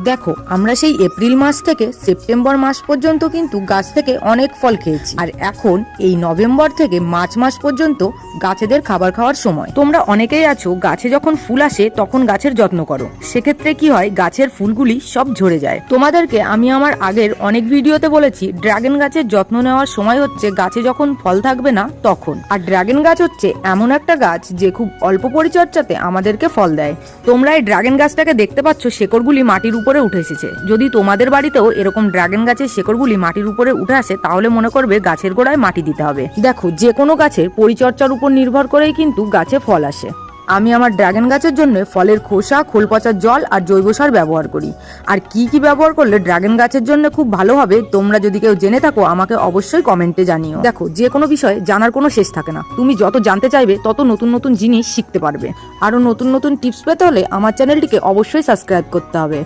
দেখো, আমরা সেই এপ্রিল মাস থেকে সেপ্টেম্বর মাস পর্যন্ত কিন্তু গাছ থেকে অনেক ফল খেয়েছি, আর এখন এই নভেম্বর থেকে মার্চ মাস পর্যন্ত গাছেদের খাবার খাওয়ার সময়। তোমরা অনেকেই আছো গাছে যখন ফুল আসে তখন গাছের যত্ন করো, সেক্ষেত্রে কি হয়, গাছের ফুলগুলি সব ঝরে যায়। তোমাদেরকে আমি আমার আগের অনেক ভিডিওতে বলেছি ড্রাগন গাছের যত্ন নেওয়ার সময় হচ্ছে গাছে যখন ফল থাকবে না তখন। আর ড্রাগন গাছ হচ্ছে এমন একটা গাছ যে খুব অল্প পরিচর্যাতে আমাদেরকে ফল দেয়। তোমরা এই ড্রাগন গাছটাকে দেখতে পাচ্ছ, শেকড়গুলি মাটির উপরে উঠে এসেছে। যদি তোমাদের বাড়িতেও এরকম ড্রাগন গাছের শেকড়গুলি মাটির উপরে উঠে আসে তাহলে মনে করবে গাছের গোড়ায় মাটি দিতে হবে। দেখো, যে কোনো গাছের পরিচর্যার উপর নির্ভর করেই কিন্তু গাছে ফল আসে। আমি আমার ড্রাগন গাছের জন্য ফলের খোসা, খোল পচার জল আর জৈব সার ব্যবহার করি। আর কি কি ব্যবহার করলে ড্রাগন গাছের জন্য খুব ভালো হবে, তোমরা যদি কেউ জেনে থাকো আমাকে অবশ্যই কমেন্টে জানিও। দেখো, যে কোনো বিষয়ে জানার কোনো শেষ থাকে না। তুমি যত জানতে চাইবে তত নতুন নতুন জিনিস শিখতে পারবে। আরো নতুন নতুন টিপস পেতে হলে আমার চ্যানেলটিকে অবশ্যই সাবস্ক্রাইব করতে হবে।